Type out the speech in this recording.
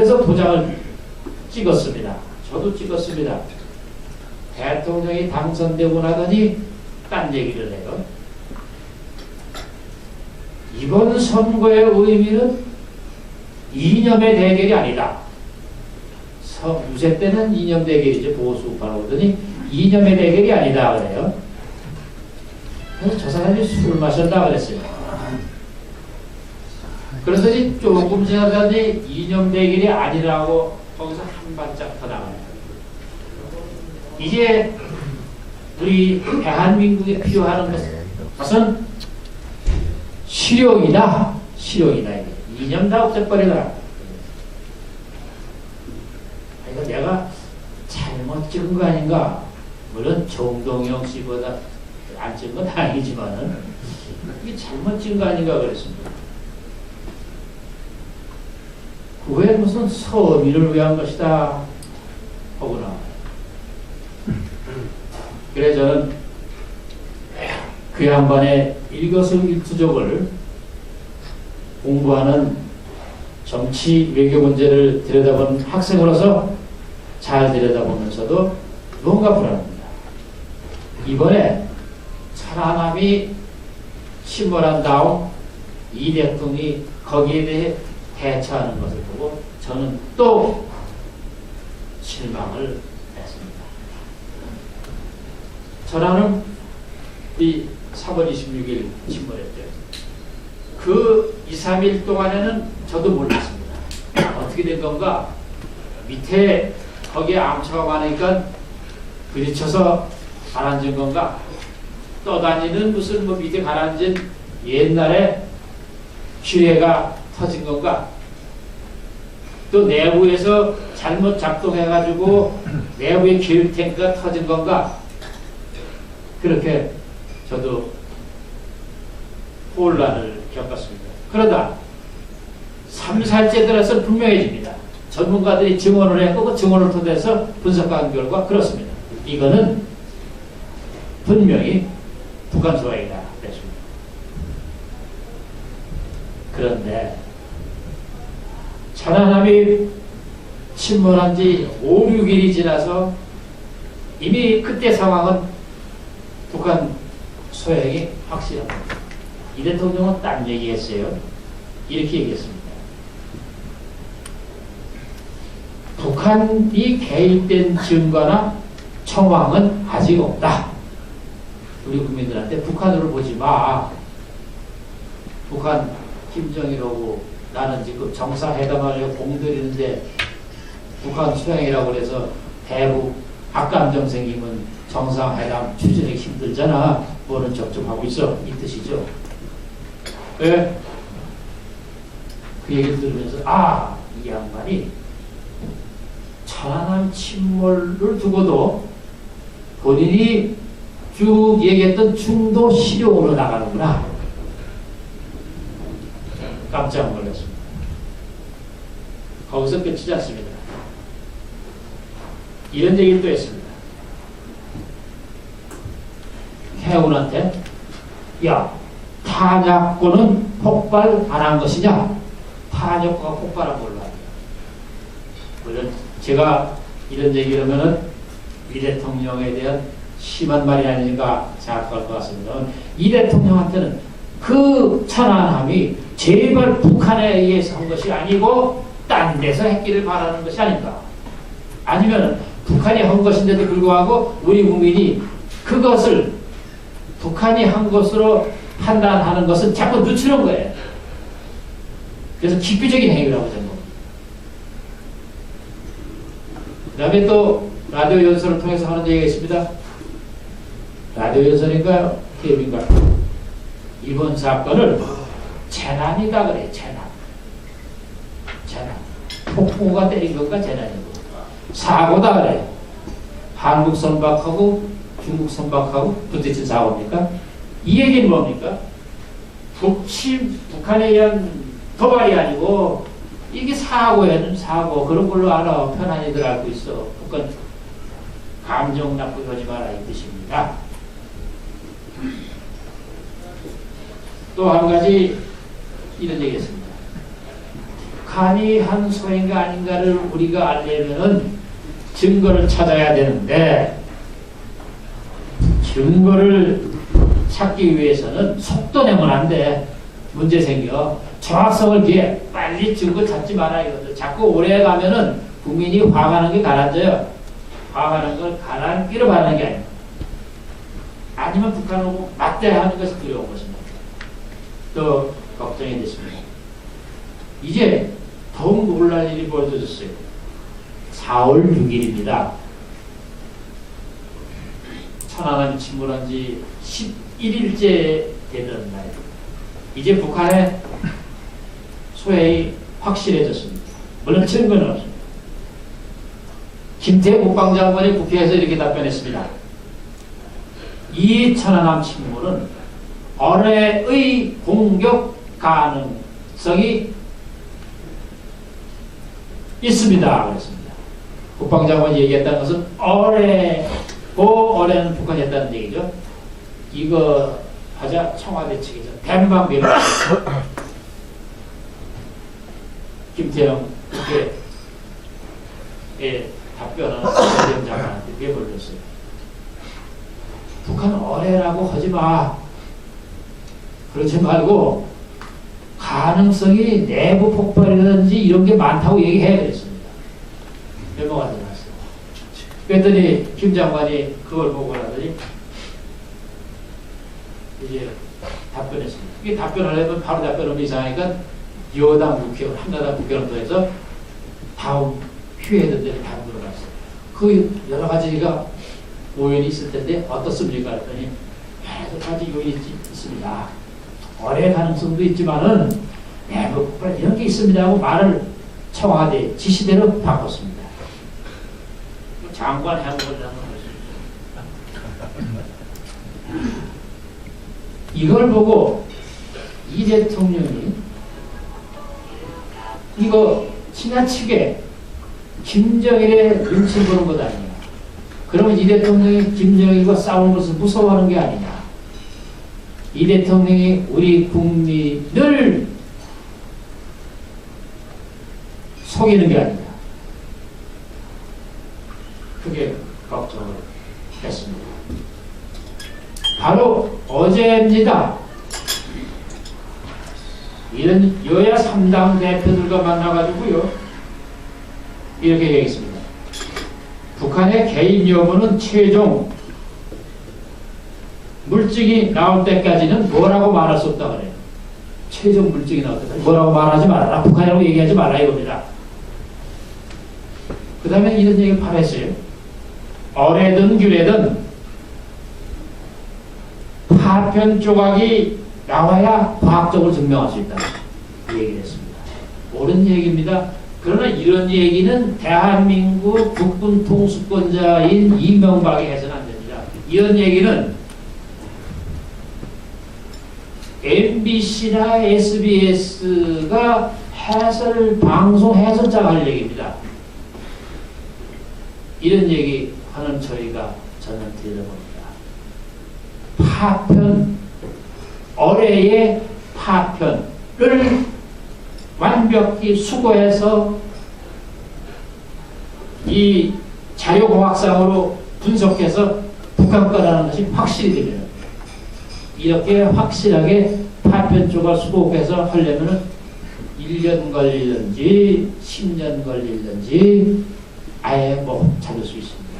그래서 도장을 찍었습니다. 저도 찍었습니다. 대통령이 당선되고 나더니 딴 얘기를 해요. 이번 선거의 의미는 이념의 대결이 아니다. 유세 때는 이념 대결이죠. 보수파라고 하더니 이념의 대결이 아니다 그래요. 그래서 저 사람이 술을 마셨다 그랬어요. 그러더니 조금 지나더니 이념 대결이 아니라고 거기서 한 발짝 더 나가요. 이제 우리 대한민국에 필요한 것은 실용이다. 실용이다. 이념 다 없애버리더라. 그러니까 내가 잘못 찍은 거 아닌가? 물론 정동영 씨보다 안 찍은 건 아니지만은 이게 잘못 찍은 거 아닌가 그랬습니다. 그 후에 무슨 서민을 위한 것이다 하구나. 그래 저는 그 양반의 일거수일투족을 공부하는 정치 외교 문제를 들여다보는 학생으로서 잘 들여다보면서도 뭔가 불안합니다. 이번에 천안함이 침몰한 다음 이 대통령이 거기에 대해 대처하는 것을 보고 저는 또 실망을 했습니다. 천안은 이 3월 26일 침몰했죠. 그 2, 3일 동안에는 저도 몰랐습니다. 어떻게 된 건가? 밑에 거기에 암초가 많으니까 부딪혀서 가라앉은 건가? 떠다니는 무슨 뭐 밑에 가라앉은 옛날에 기뢰가 터진 건가? 또 내부에서 잘못 작동해가지고 내부의 기름 탱크가 터진 건가? 그렇게 저도 혼란을 겪었습니다. 그러다 3, 4일째 들어서 분명해집니다. 전문가들이 증언을 했고 그 증언을 토대해서 분석한 결과 그렇습니다. 이거는 분명히 북한 소행이다 그랬습니다. 그런데 천안함이 침몰한 지 5, 6일이 지나서 이미 그때 상황은 북한 소행이 확실합니다. 이 대통령은 딴 얘기했어요. 이렇게 얘기했습니다. 북한이 개입된 증거나 정황은 아직 없다. 우리 국민들한테 북한으로 보지 마. 북한 김정일하고 나는 지금 정상회담하려고 공들이는데 북한 수행이라고 해서 대북 악감정 생기면 정상회담 추진하기 힘들잖아. 뭐는 접촉하고 있어. 이 뜻이죠. 왜? 그 얘기를 들으면서 이 양반이 천안함 침몰을 두고도 본인이 쭉 얘기했던 중도 실용으로 나가는구나. 깜짝 놀랐습니다. 거기서 끝이지 않습니다. 이런 얘기를 또 했습니다. 해운한테 야, 탄약고는 폭발 안 한 것이냐? 탄약고가 폭발한 걸로 합니다. 물론 제가 이런 얘기를 하면은 이 대통령에 대한 심한 말이 아니니까 생각할 것 같습니다. 이 대통령한테는 그 천안함이 제발 북한에 의해서 한 것이 아니고 딴 데서 했기를 바라는 것이 아닌가. 아니면 북한이 한 것인데도 불구하고 우리 국민이 그것을 북한이 한 것으로 판단하는 것은 자꾸 늦추는 거예요. 그래서 기피적인 행위라고 저는 봅니다. 그 다음에 또 라디오 연설을 통해서 하는 얘기가 있습니다. 라디오 연설인가요? TV인가요? 이번 사건을 재난이다 그래요. 재난. 폭풍우가 때린 건가 재난이고. 사고다 그래요. 한국 선박하고 중국 선박하고 부딪힌 사고입니까? 이 얘기는 뭡니까? 북한에 의한 도발이 아니고 이게 사고에는 사고 그런 걸로 알아. 편안히들 알고 있어. 북한 감정 나쁘게 하지 마라 이 뜻입니다. 또 한 가지 이런 얘기했습니다. 북한이 한 소인가 아닌가를 우리가 알려면은 증거를 찾아야 되는데, 증거를 찾기 위해서는 속도 내면 안 돼. 문제 생겨. 정확성을 위해 빨리 증거 찾지 마라 이거죠. 자꾸 오래 가면은 국민이 화가는 게 가라앉아요. 화가는 걸 가라앉기로 바라는 게 아니에요. 아니면 북한하고 맞대야 하는 것이 두려운 것입니다. 또 걱정이 됐습니다. 이제 더욱 놀랄 일이 벌어졌어요. 4월 6일입니다. 천안함이 침몰한 지 11일째 되던 날. 이제 북한의 소행이 확실해졌습니다. 물론 증거는 없습니다. 김태우 국방장관이 국회에서 이렇게 답변했습니다. 이 천안함 침몰은 어뢰의 공격 가능성이 있습니다. 그랬습니다. 국방장관이 얘기했다는 것은 어뢰는 북한이 했다는 얘기죠. 이거 하자 청와대 측에서 대방비를 김태형 국회에 답변하는 김태형 장관한테 내버렸어요. 북한 어뢰라고 하지 마. 그러지 말고 가능성이 내부 폭발이라든지 이런 게 많다고 얘기해야 되겠습니다. 메모가 들어갔어요. 그랬더니 김 장관이 그걸 보고 나더니 이제 답변했습니다. 이게 답변하려면 바로 답변하면 이상하니까 여당 국회의원, 한나라 국회의원도 해서 다음 휴회된 데를 다 물어봤어요. 그 여러 가지가 오연이 있을 텐데 어떻습니까? 그랬더니 여러 가지 요인이 있습니다. 어뢰 가능성도 있지만은 내부 폭발 이런 게 있습니다 하고 말을 청와대 지시대로 바꿨습니다. 장관 행보를 하는 것입니다. 이걸 보고 이 대통령이 이거 지나치게 김정일의 눈치 보는 것 아니냐. 그러면 이 대통령이 김정일과 싸우는 것을 무서워하는 게 아니냐. 이 대통령이 우리 국민을 속이는 게 아니냐. 그게 걱정을 했습니다. 바로 어제입니다. 이런 여야 3당 대표들과 만나가지고요. 이렇게 얘기했습니다. 북한의 개입 여부는 최종 물증이 나올 때까지는 뭐라고 말할 수 없다 그래요. 최종 물증이 나올 때까지 뭐라고 말하지 말아라. 북한이라고 얘기하지 말라 이겁니다. 그 다음에 이런 얘기를 바로 했어요. 어뢰든 귤에든 파편 조각이 나와야 과학적으로 증명할 수 있다. 이 얘기를 했습니다. 옳은 얘기입니다. 그러나 이런 얘기는 대한민국 국군 통수권자인 이명박이 해서는 안 됩니다. 이런 얘기는 MBC나 SBS가 방송 해설자가 할 얘기입니다. 이런 얘기 하는 저희가 저는 들어봅니다. 파편, 어뢰의 파편을 완벽히 수거해서 이 자료공학상으로 분석해서 북한 거라는 것이 확실히 됩니다. 이렇게 확실하게 파편 쪽을 수거해서 하려면 1년 걸리든지 10년 걸리든지 아예 뭐 찾을 수 있습니다.